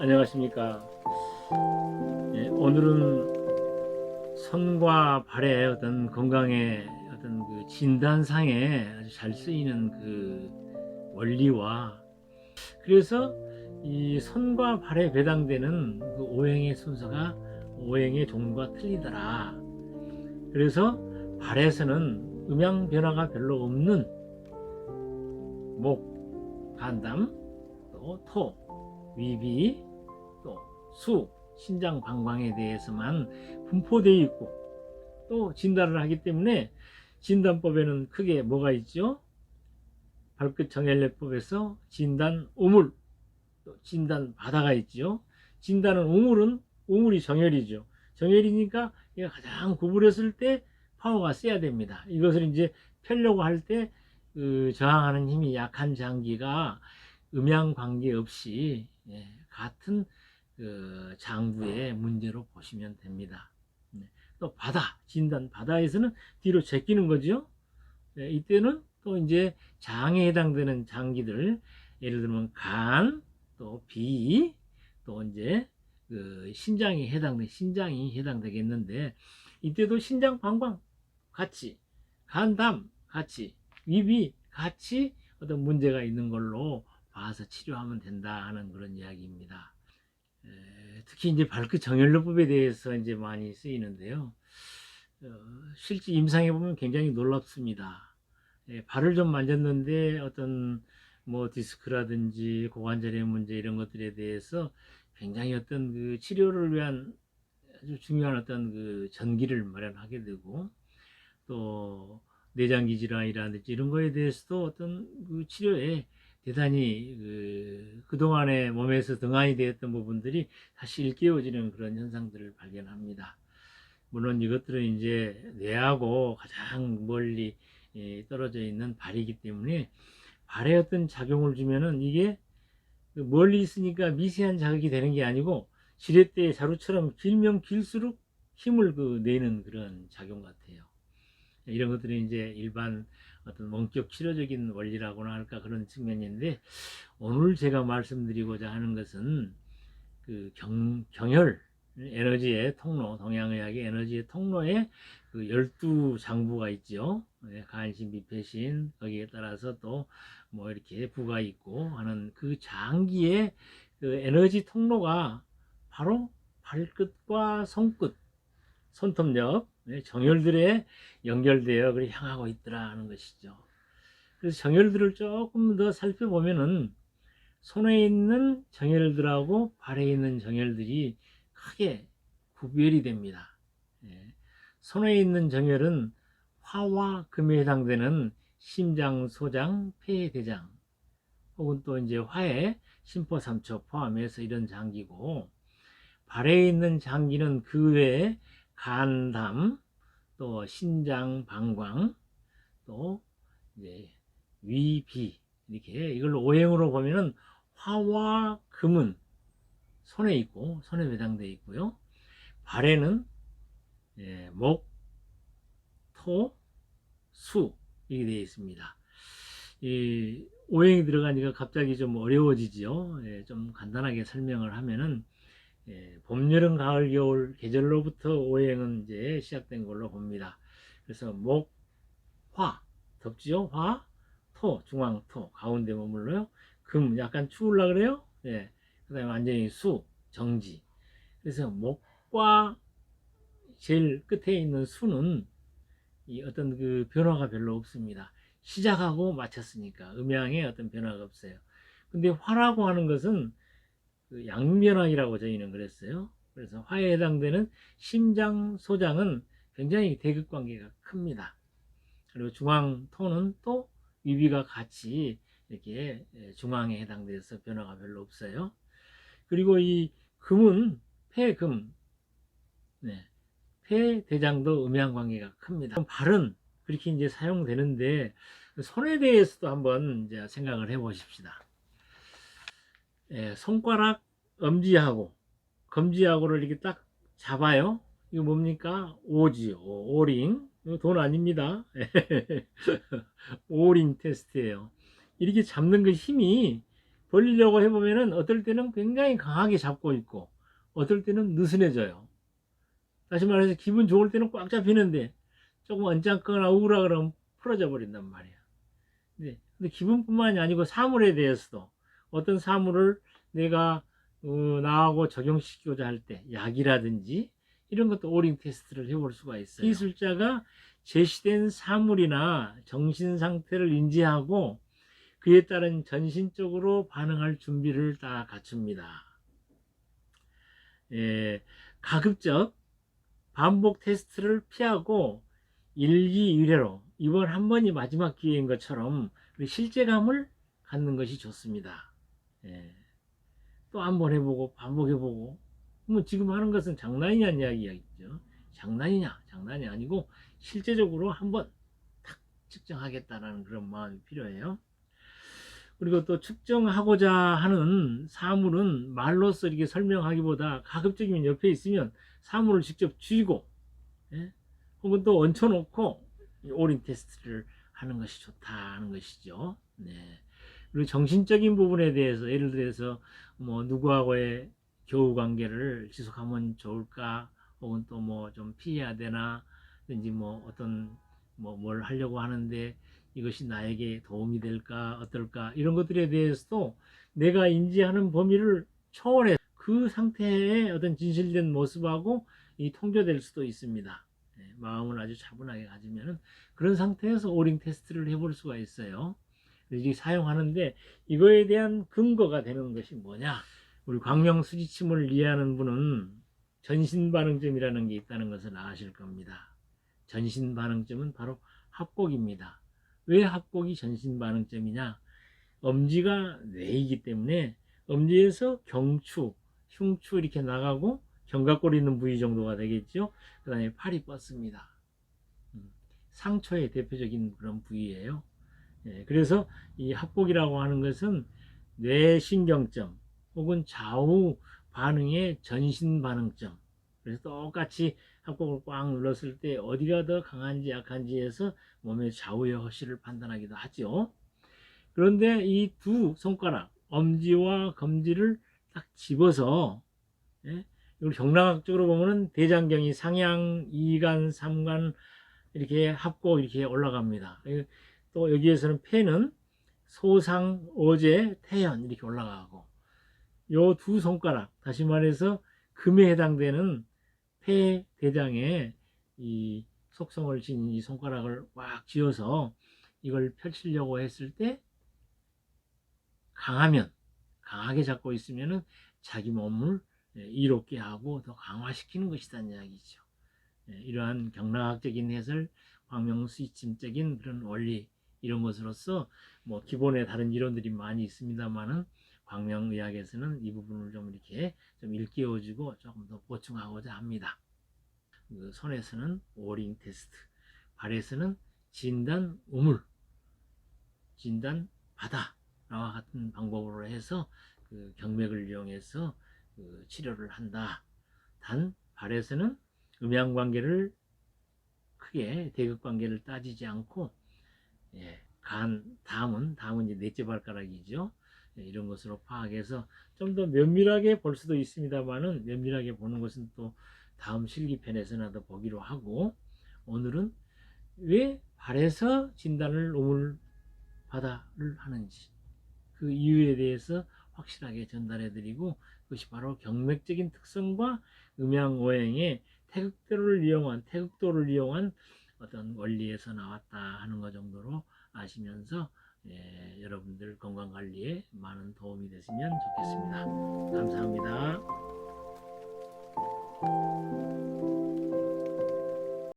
안녕하십니까. 오늘은 손과 발의 어떤 건강의 어떤 그 진단상에 아주 잘 쓰이는 그 원리와, 그래서 이 손과 발에 배당되는 그 오행의 순서가 오행의 종과 틀리더라. 그래서 발에서는 음양 변화가 별로 없는 목, 간담, 또 토, 위비, 또 수, 신장, 방광에 대해서만 분포되어 있고, 또 진단을 하기 때문에 진단법에는 크게 뭐가 있죠? 발끝 정혈례법에서 진단 우물, 또 진단 바다가 있죠. 진단은 우물이 정혈이죠. 정혈이니까 얘가 가장 구부렸을 때 파워가 세야 됩니다. 이것을 이제 펴려고 할 때 저항하는 힘이 약한 장기가 음양 관계없이 같은 장부의 문제로 보시면 됩니다. 또 바다, 진단 바다에서는 뒤로 제끼는 거죠. 이때는 또 이제 장에 해당되는 장기들, 예를 들면 간, 또 비, 또 이제 신장이 해당되겠는데, 이때도 신장, 방광 같이, 간담 같이, 위비 같이 어떤 문제가 있는 걸로 봐서 치료하면 된다 하는 그런 이야기입니다. 특히 이제 발끝 정혈요법에 대해서 이제 많이 쓰이는데요. 실제 임상해 보면 굉장히 놀랍습니다. 발을 좀 만졌는데 어떤 뭐 디스크라든지 고관절의 문제 이런 것들에 대해서 굉장히 어떤 그 치료를 위한 아주 중요한 어떤 그 전기를 마련하게 되고, 또 내장기 질환이라든지 이런 거에 대해서도 어떤 그 치료에 대단히 그동안에 몸에서 등한이 되었던 부분들이 다시 일깨워지는 그런 현상들을 발견합니다. 물론 이것들은 이제 뇌하고 가장 멀리 떨어져 있는 발이기 때문에 발에 어떤 작용을 주면은 이게 멀리 있으니까 미세한 자극이 되는 게 아니고 지렛대의 자루처럼 길면 길수록 힘을 내는 그런 작용 같아요. 이런 것들이 이제 일반 어떤 원격 치료적인 원리라고나 할까 그런 측면인데, 오늘 제가 말씀드리고자 하는 것은 경혈 에너지의 통로, 동양의학의 에너지의 통로에 12장부가 있죠. 간신, 비폐신, 거기에 따라서 또 뭐 이렇게 부가 있고 하는 그 장기의 에너지 통로가 바로 발끝과 손끝, 손톱옆 정혈들에 연결되어 향하고 있더라 하는 것이죠. 그래서 정혈들을 조금 더 살펴보면은 손에 있는 정혈들하고 발에 있는 정혈들이 크게 구별이 됩니다. 손에 있는 정혈은 화와 금에 해당되는 심장, 소장, 폐, 대장, 혹은 또 이제 화에 심포, 삼초 포함해서 이런 장기고, 발에 있는 장기는 그 외에 간, 담, 또 신장, 방광, 또 이제 위, 비, 이렇게 이걸 오행으로 보면은 화와 금은 손에 있고, 손에 배당되어 있고요. 발에는 목, 토, 수 이렇게 되어 있습니다. 이 오행이 들어가니까 갑자기 좀 어려워지죠. 좀 간단하게 설명을 하면은, 봄, 여름, 가을, 겨울 계절로부터 오행은 이제 시작된 걸로 봅니다. 그래서 목, 화, 덥지요? 화, 토, 중앙 토, 가운데 머물러요. 금, 약간 추울라 그래요? 그 다음에 완전히 수, 정지. 그래서 목과 제일 끝에 있는 수는 이 어떤 그 변화가 별로 없습니다. 시작하고 마쳤으니까 음양에 어떤 변화가 없어요. 근데 화라고 하는 것은 양변화이라고 저희는 그랬어요. 그래서 화에 해당되는 심장, 소장은 굉장히 대극 관계가 큽니다. 그리고 중앙 토는 또 위비가 같이 이렇게 중앙에 해당돼서 변화가 별로 없어요. 그리고 이 금은 폐금, 폐대장도 음양 관계가 큽니다. 발은 그렇게 이제 사용되는데, 손에 대해서도 한번 이제 생각을 해 보십시다. 손가락 엄지하고 검지하고를 이렇게 딱 잡아요. 이거 뭡니까? 오지요. 오링. 이거 돈 아닙니다. 오링 테스트예요. 이렇게 잡는 그 힘이 벌리려고 해보면은 어떨 때는 굉장히 강하게 잡고 있고 어떨 때는 느슨해져요. 다시 말해서 기분 좋을 때는 꽉 잡히는데 조금 언짢거나 우울하거나 풀어져 버린단 말이에요. 근데 기분뿐만이 아니고 사물에 대해서도 어떤 사물을 내가 나하고 적용시키고자 할 때 약이라든지 이런 것도 오링 테스트를 해볼 수가 있어요. 기술자가 제시된 사물이나 정신 상태를 인지하고 그에 따른 전신적으로 반응할 준비를 다 갖춥니다. 가급적 반복 테스트를 피하고 일기일회로 이번 한 번이 마지막 기회인 것처럼 실제감을 갖는 것이 좋습니다. 또 한 번 해보고 반복해보고 뭐 지금 하는 것은 장난이냐는 이야기죠. 장난이 아니고 실제적으로 한번 탁 측정하겠다는 그런 마음이 필요해요. 그리고 또 측정하고자 하는 사물은 말로써 이렇게 설명하기보다 가급적이면 옆에 있으면 사물을 직접 쥐고 혹은 또 얹혀놓고 오링 테스트를 하는 것이 좋다 하는 것이죠. 그리고 정신적인 부분에 대해서 예를 들어서 뭐 누구하고의 교우 관계를 지속하면 좋을까 혹은 또 뭐 좀 피해야 되나 든지 뭐 어떤 뭘 하려고 하는데 이것이 나에게 도움이 될까 어떨까 이런 것들에 대해서도 내가 인지하는 범위를 초월해 그 상태의 어떤 진실된 모습하고 통조될 수도 있습니다. 마음을 아주 차분하게 가지면 그런 상태에서 오링 테스트를 해볼 수가 있어요. 이렇게 사용하는데 이거에 대한 근거가 되는 것이 뭐냐, 우리 광명 수지침을 이해하는 분은 전신반응점이라는 게 있다는 것을 아실 겁니다. 전신반응점은 바로 합곡입니다. 왜 합곡이 전신반응점이냐, 엄지가 뇌이기 때문에 엄지에서 경추, 흉추 이렇게 나가고 견갑골이 있는 부위 정도가 되겠죠. 그 다음에 팔이 뻗습니다. 상처의 대표적인 그런 부위예요. 그래서 이 합곡이라고 하는 것은 뇌신경점 혹은 좌우 반응의 전신 반응점. 그래서 똑같이 합곡을 꽉 눌렀을 때 어디가 더 강한지 약한지에서 몸의 좌우의 허실을 판단하기도 하죠. 그런데 이 두 손가락 엄지와 검지를 딱 집어서 이걸 경락학적으로 보면은 대장경이 상양, 2간, 3간 이렇게 합곡 이렇게 올라갑니다. 또 여기에서는 폐는 소상, 어제, 태연 이렇게 올라가고 요 두 손가락 다시 말해서 금에 해당되는 폐 대장에 이 속성을 지닌 이 손가락을 꽉 쥐어서 이걸 펼치려고 했을 때 강하게 잡고 있으면은 자기 몸을 이롭게 하고 더 강화시키는 것이란 이야기죠. 이러한 경락학적인 해설, 광명수이침적인 그런 원리 이런 것으로서 뭐 기본에 다른 이론들이 많이 있습니다만은 광명의학에서는 이 부분을 좀 이렇게 좀 일깨워주고 조금 더 보충하고자 합니다. 그 손에서는 오링 테스트, 발에서는 진단 우물, 진단 바다 나와 같은 방법으로 해서 그 경맥을 이용해서 그 치료를 한다. 단 발에서는 음양관계를 크게 대극관계를 따지지 않고 다음은 이제 넷째 발가락이죠. 이런 것으로 파악해서 좀 더 면밀하게 볼 수도 있습니다만은 면밀하게 보는 것은 또 다음 실기편에서나 더 보기로 하고, 오늘은 왜 발에서 진단을 우물 바다를 하는지 그 이유에 대해서 확실하게 전달해 드리고, 그것이 바로 경맥적인 특성과 음양오행의 태극도를 이용한 어떤 원리에서 나왔다 하는 것 정도로 아시면서 여러분들 건강관리에 많은 도움이 됐으면 좋겠습니다. 감사합니다.